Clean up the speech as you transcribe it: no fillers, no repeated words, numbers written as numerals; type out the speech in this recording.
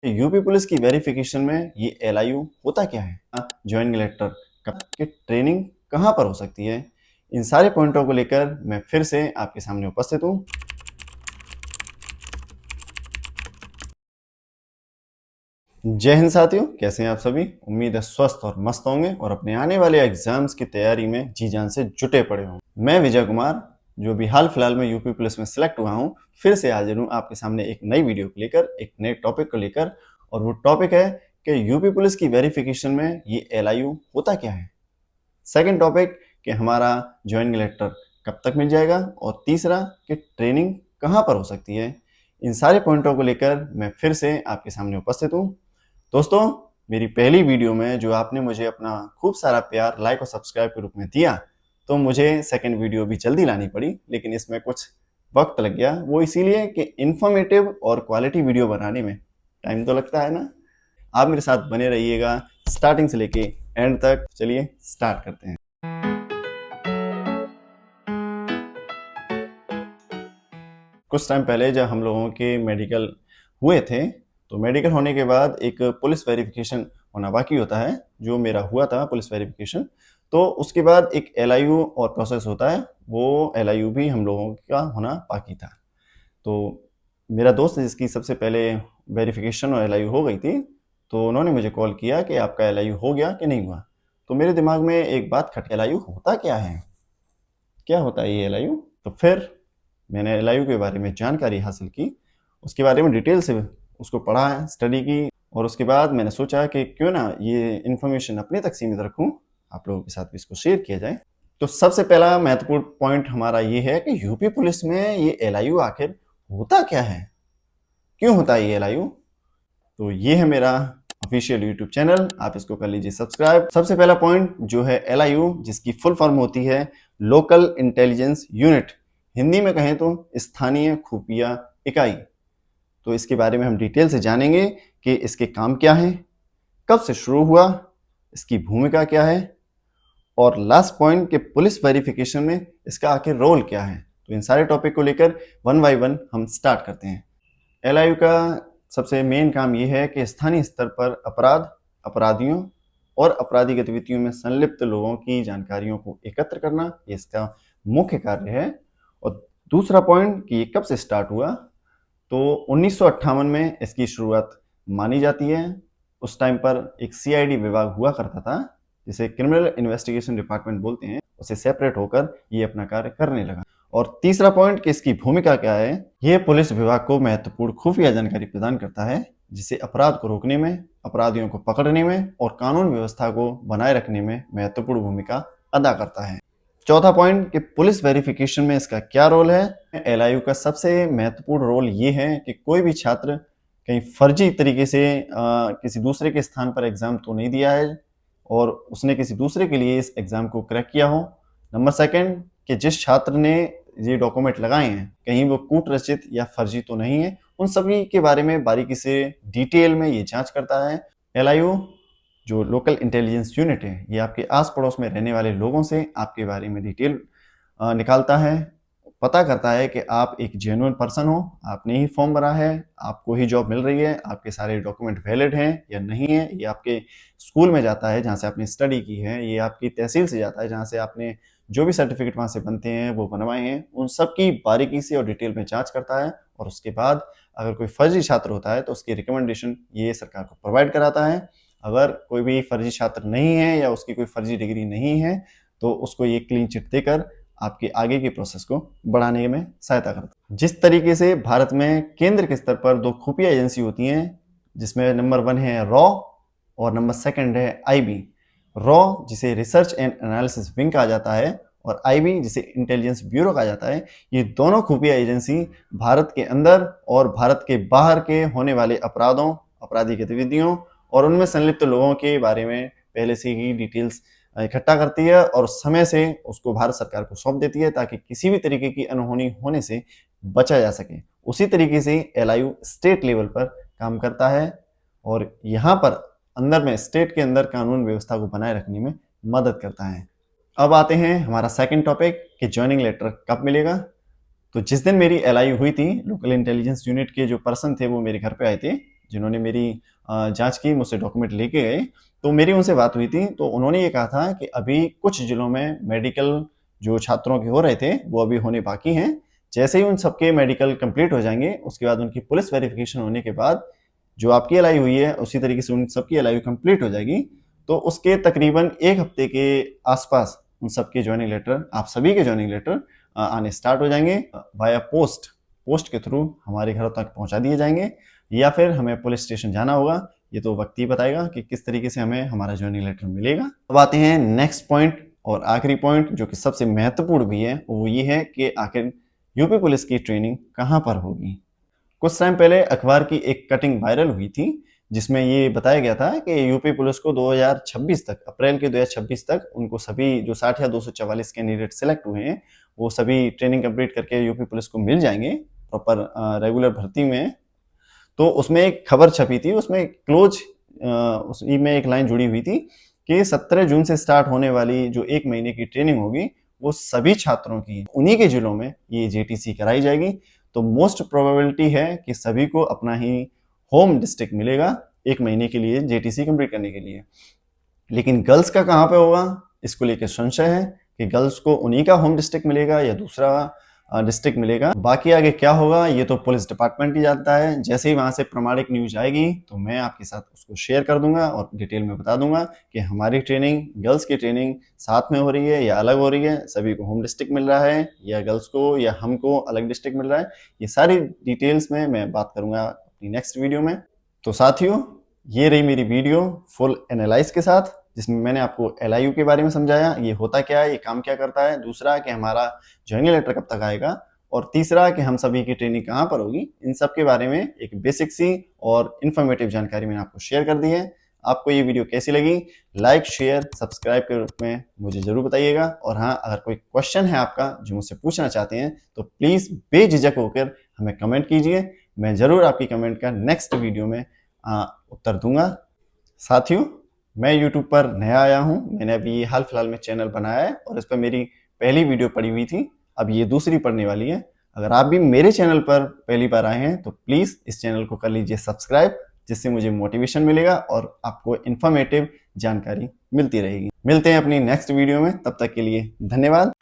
UP police की verification में ये एलआईयू होता क्या है, ज्वाइनिंग लेटर कब की ट्रेनिंग कहाँ पर हो सकती है, इन सारे पॉइंटों को लेकर मैं फिर से आपके सामने उपस्थित हूँ। जय हिंद साथियों, कैसे हैं आप सभी। उम्मीद है स्वस्थ और मस्त होंगे और अपने आने वाले एग्जाम्स की तैयारी में जी जान से जुटे पड़े होंगे। मैं विजय कुमार, जो भी हाल फिलहाल में यूपी पुलिस में सिलेक्ट हुआ हूँ, फिर से हाजिर हूँ आपके सामने एक नई वीडियो को लेकर, एक नए टॉपिक को लेकर। और वो टॉपिक है कि यूपी पुलिस की वेरिफिकेशन में ये एलआईयू होता क्या है। सेकेंड टॉपिक कि हमारा ज्वाइनिंग लेटर कब तक मिल जाएगा, और तीसरा कि ट्रेनिंग कहाँ पर हो सकती है। इन सारे पॉइंटों को लेकर मैं फिर से आपके सामने उपस्थित हूँ। दोस्तों, मेरी पहली वीडियो में जो आपने मुझे अपना खूब सारा प्यार, लाइक और सब्सक्राइब के रूप में दिया, तो मुझे सेकंड वीडियो भी जल्दी लानी पड़ी, लेकिन इसमें कुछ वक्त लग गया। वो इसीलिए कि इन्फॉर्मेटिव और क्वालिटी वीडियो बनाने में टाइम तो लगता है ना। आप मेरे साथ बने रहिएगा स्टार्टिंग से लेके एंड तक। चलिए स्टार्ट करते हैं। कुछ टाइम पहले जब हम लोगों के मेडिकल हुए थे, तो मेडिकल होने के बाद एक पुलिस वेरिफिकेशन होना बाकी होता है, जो मेरा हुआ था पुलिस वेरिफिकेशन। तो उसके बाद एक एलआईयू और प्रोसेस होता है, वो एलआईयू भी हम लोगों का होना बाकी था। तो मेरा दोस्त जिसकी सबसे पहले वेरिफिकेशन और एलआईयू हो गई थी, तो उन्होंने मुझे कॉल किया कि आपका एलआईयू हो गया कि नहीं हुआ। तो मेरे दिमाग में एक बात खटकी, एलआईयू होता क्या है, क्या होता है ये एलआईयू। तो फिर मैंने एलआईयू के बारे में जानकारी हासिल की, उसके बारे में डिटेल से उसको पढ़ा, स्टडी की, और उसके बाद मैंने सोचा कि क्यों ना ये इन्फॉर्मेशन अपने तक सीमित रखूं, आप लोगों के साथ भी इसको शेयर किया जाए। तो सबसे पहला महत्वपूर्ण पॉइंट हमारा ये है कि यूपी पुलिस में ये एलआईयू आखिर होता क्या है, क्यों होता है ये एलआईयू। तो ये है मेरा ऑफिशियल यूट्यूब चैनल, आप इसको कर लीजिए सब्सक्राइब। सबसे पहला पॉइंट जो है एलआईयू, जिसकी फुल फॉर्म होती है लोकल इंटेलिजेंस यूनिट, हिंदी में कहें तो स्थानीय खुफिया इकाई। तो इसके बारे में हम डिटेल से जानेंगे कि इसके काम क्या हैं, कब से शुरू हुआ, इसकी भूमिका क्या है, और लास्ट पॉइंट कि पुलिस वेरिफिकेशन में इसका आखिर रोल क्या है। तो इन सारे टॉपिक को लेकर वन बाय वन हम स्टार्ट करते हैं। एलआईयू का सबसे मेन काम यह है कि स्थानीय स्तर पर अपराध, अपराधियों और अपराधी गतिविधियों में संलिप्त लोगों की जानकारियों को एकत्र करना, ये इसका मुख्य कार्य है। और दूसरा पॉइंट कि ये कब से स्टार्ट हुआ, तो 1958 में इसकी शुरुआत मानी जाती है। उस टाइम पर एक सीआईडी विभाग हुआ करता था, जिसे क्रिमिनल इन्वेस्टिगेशन डिपार्टमेंट बोलते हैं, उसे सेपरेट होकर ये अपना कार्य करने लगा। और तीसरा पॉइंट कि इसकी भूमिका क्या है, ये पुलिस विभाग को महत्वपूर्ण खुफिया जानकारी प्रदान करता है, जिसे अपराध को रोकने में, अपराधियों को पकड़ने में और कानून व्यवस्था को बनाए रखने में महत्वपूर्ण भूमिका अदा करता है। चौथा पॉइंट कि पुलिस वेरिफिकेशन में इसका क्या रोल है। एलआईयू का सबसे महत्वपूर्ण रोल ये है कि कोई भी छात्र कहीं फर्जी तरीके से किसी दूसरे के स्थान पर एग्जाम तो नहीं दिया है और उसने किसी दूसरे के लिए इस एग्जाम को क्रैक किया हो। नंबर सेकंड कि जिस छात्र ने ये डॉक्यूमेंट लगाए हैं, कहीं वो कूट रचित या फर्जी तो नहीं है, उन सभी के बारे में बारीकी से डिटेल में ये जांच करता है। एलआईयू जो लोकल इंटेलिजेंस यूनिट है, ये आपके आस पड़ोस में रहने वाले लोगों से आपके बारे में डिटेल निकालता है, पता करता है कि आप एक जेन्युइन पर्सन हो, आपने ही फॉर्म भरा है, आपको ही जॉब मिल रही है, आपके सारे डॉक्यूमेंट वैलिड हैं या नहीं है। ये आपके स्कूल में जाता है जहाँ से आपने स्टडी की है, ये आपकी तहसील से जाता है जहाँ से आपने जो भी सर्टिफिकेट वहाँ से बनते हैं वो बनवाए हैं, उन सब की बारीकी से और डिटेल में जांच करता है। और उसके बाद अगर कोई फर्जी छात्र होता है तो उसकी रिकमेंडेशन ये सरकार को प्रोवाइड कराता है। अगर कोई भी फर्जी छात्र नहीं है या उसकी कोई फर्जी डिग्री नहीं है, तो उसको ये क्लीन चिट देकर आपके आगे की प्रोसेस को बढ़ाने में सहायता करता है। जिस तरीके से भारत में केंद्र के स्तर पर दो खुफिया एजेंसी होती हैं, जिसमें नंबर 1 है रॉ और नंबर 2 है आईबी। रॉ जिसे रिसर्च एंड एनालिसिस विंग कहा जाता है और आईबी जिसे इंटेलिजेंस ब्यूरो कहा जाता है, ये दोनों खुफिया एजेंसी भारत के अंदर और भारत के बाहर के होने वाले अपराधों, अपराधी गतिविधियों और उनमें संलिप्त लोगों के बारे में पहले से ही डिटेल्स इकट्ठा करती है और समय से उसको भारत सरकार को सौंप देती है, ताकि किसी भी तरीके की अनहोनी होने से बचा जा सके। उसी तरीके से एलआईयू स्टेट लेवल पर काम करता है और यहाँ पर अंदर में स्टेट के अंदर कानून व्यवस्था को बनाए रखने में मदद करता है। अब आते हैं हमारा सेकंड टॉपिक कि ज्वाइनिंग लेटर कब मिलेगा। तो जिस दिन मेरी एलआईयू हुई थी, लोकल इंटेलिजेंस यूनिट के जो पर्सन थे वो मेरे घर पे आए थे जिन्होंने मेरी जाँच की, मुझसे डॉक्यूमेंट लेके गए, तो मेरी उनसे बात हुई थी, तो उन्होंने ये कहा था कि अभी कुछ जिलों में मेडिकल जो छात्रों के हो रहे थे, वो अभी होने बाकी हैं। जैसे ही उन सबके मेडिकल कंप्लीट हो जाएँगे, उसके बाद उनकी पुलिस वेरिफिकेशन होने के बाद, जो आपकी एलआई हुई है, उसी तरीके से उन सबकी एलआई कंप्लीट हो जाएगी। तो उसके तकरीबन 1 हफ्ते के आसपास उन सबके जॉइनिंग लेटर, आप सभी के जॉइनिंग लेटर आने स्टार्ट हो जाएँगे वाया पोस्ट के थ्रू हमारे घरों तक पहुँचा दिए जाएँगे, या फिर हमें पुलिस स्टेशन जाना होगा। ये तो वक्त ही बताएगा कि किस तरीके से हमें हमारा जॉइनिंग लेटर मिलेगा। अब आते हैं नेक्स्ट पॉइंट और आखिरी पॉइंट, जो कि सबसे महत्वपूर्ण भी है, वो ये है कि आखिर यूपी पुलिस की ट्रेनिंग कहाँ पर होगी। कुछ टाइम पहले अखबार की एक कटिंग वायरल हुई थी, जिसमें ये बताया गया था कि यूपी पुलिस को 2026 तक, अप्रैल के 2026 तक उनको सभी जो 60 या 244 कैंडिडेट सेलेक्ट हुए हैं, वो सभी ट्रेनिंग कंप्लीट करके यूपी पुलिस को मिल जाएंगे प्रॉपर रेगुलर भर्ती में। तो उसमें एक खबर छपी थी, उसमें क्लोज उसी में एक लाइन जुड़ी हुई थी कि 17 जून से स्टार्ट होने वाली जो 1 महीने की ट्रेनिंग होगी, वो सभी छात्रों की उन्हीं के जिलों में ये जेटीसी कराई जाएगी। तो मोस्ट प्रोबेबिलिटी है कि सभी को अपना ही होम डिस्ट्रिक्ट मिलेगा 1 महीने के लिए जेटीसी कंप्लीट करने के लिए। लेकिन गर्ल्स का कहाँ पे होगा, इसको लेकर संशय है कि गर्ल्स को उन्हीं का होम डिस्ट्रिक्ट मिलेगा या दूसरा डिस्ट्रिक्ट मिलेगा। बाकी आगे क्या होगा ये तो पुलिस डिपार्टमेंट ही जानता है। जैसे ही वहां से प्रमाणिक न्यूज आएगी तो मैं आपके साथ उसको शेयर कर दूंगा और डिटेल में बता दूंगा कि हमारी ट्रेनिंग, गर्ल्स की ट्रेनिंग साथ में हो रही है या अलग हो रही है, सभी को होम डिस्ट्रिक्ट मिल रहा है या गर्ल्स को या हमको अलग डिस्ट्रिक्ट मिल रहा है। ये सारी डिटेल्स में मैं बात करूंगा अपनी नेक्स्ट वीडियो में। तो साथियों, ये रही मेरी वीडियो फुल एनालाइज के साथ, जिसमें मैंने आपको एलआईयू के बारे में समझाया, ये होता क्या है, ये काम क्या करता है। दूसरा कि हमारा जॉइनिंग लेटर कब तक आएगा, और तीसरा कि हम सभी की ट्रेनिंग कहाँ पर होगी। इन सब के बारे में एक बेसिक सी और इन्फॉर्मेटिव जानकारी मैंने आपको शेयर कर दी है। आपको ये वीडियो कैसी लगी, लाइक, शेयर, सब्सक्राइब के रूप में मुझे जरूर बताइएगा। और हाँ, अगर कोई क्वेश्चन है आपका जो मुझसे पूछना चाहते हैं तो प्लीज़ बेझिझक होकर हमें कमेंट कीजिए। मैं ज़रूर आपकी कमेंट का नेक्स्ट वीडियो में उत्तर दूंगा। साथियों, मैं YouTube पर नया आया हूं, मैंने अभी हाल फिलहाल में चैनल बनाया है और इस पर मेरी पहली वीडियो पड़ी हुई थी, अब ये दूसरी पड़ने वाली है। अगर आप भी मेरे चैनल पर पहली बार आए हैं तो प्लीज़ इस चैनल को कर लीजिए सब्सक्राइब, जिससे मुझे मोटिवेशन मिलेगा और आपको इन्फॉर्मेटिव जानकारी मिलती रहेगी। मिलते हैं अपनी नेक्स्ट वीडियो में, तब तक के लिए धन्यवाद।